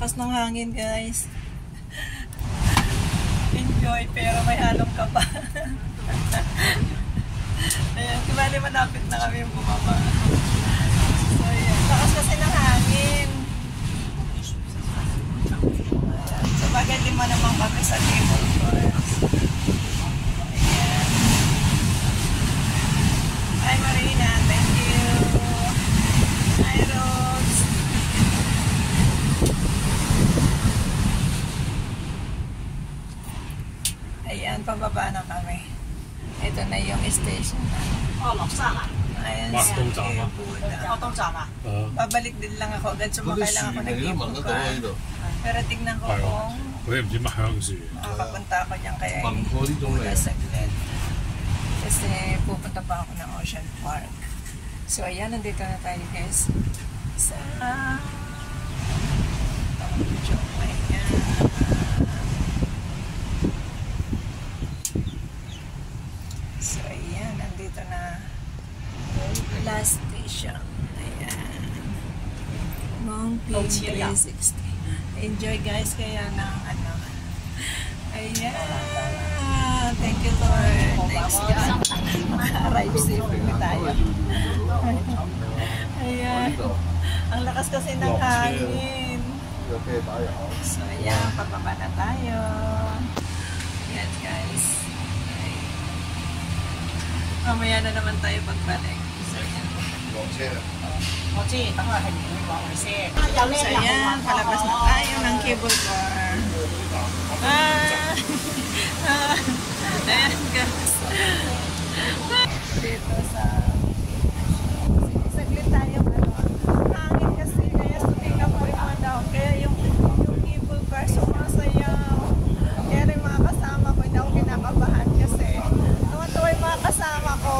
lakas ng hangin, guys. Enjoy, pero may halong ka pa. Ayan, kumali malapit na kami yung bumaba. So, ayan. Lakas kasi ng hangin. Ayan. So, bagay di mo naman kami sa cable cars. Ayan. Hi, Marina. Thank you. Hi, Rose. Ayan, pababa na kami. Ito na yung station na. Ayan siya. Babalik din lang ako. Agad sumakay lang ako ng cable car. Pero tignan ko kung makakapunta ako dyan kaya hindi saglit. Kasi pupunta pa ako ng Ocean Park. So ayan, nandito na tayo guys. Sa ayan. So ayan, nandito na last station. Ayan. Mongping 360. Enjoy guys, kaya ng ano. Ayan. Thank you Lord. Thanks God. Arrive safe na tayo. Ayan. Ang lakas kasi ng hangin. So ayan, pababa na tayo. Ayan guys. Mamaya na naman tayo pagbalik. So ayan. So ayan, palabas na tayo ng cable car. Ayan guys. Dito sa saglit tayo hangin kasi kaya sumika po yung mga daw. Kaya yung cable car sumasayaw. Kaya rin mga kasama ko hindi ako kinakabahan kasi natuwa yung mga kasama ko.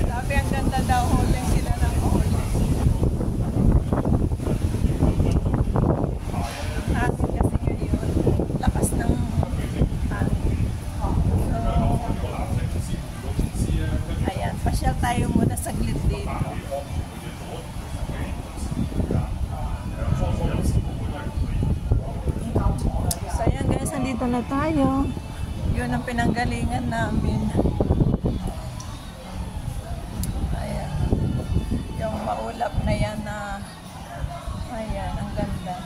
Sabi ang ganda daw, holding sila ng holding. Hangin kasi ngayon. Lakas ng hangin. So, ayan, pasyal tayo muna saglit dito. So ayan guys, andito na tayo. Yun ang pinanggalingan namin. Ayan. Yung maulap na yan na ayan, ang ganda.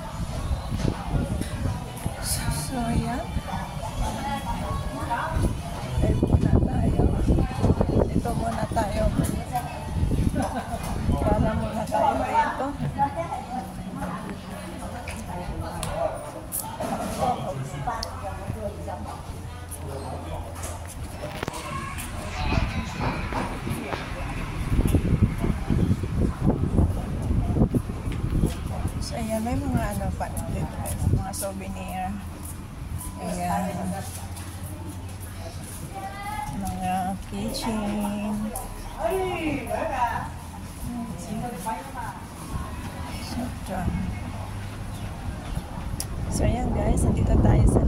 So ayan. Dive muna tayo. Dito muna tayo. Kala muna tayo rito. So ayan, may mga ano pa dito, mga souvenir. Ayan. Mga keychain. So ayan guys, nandito tayo sa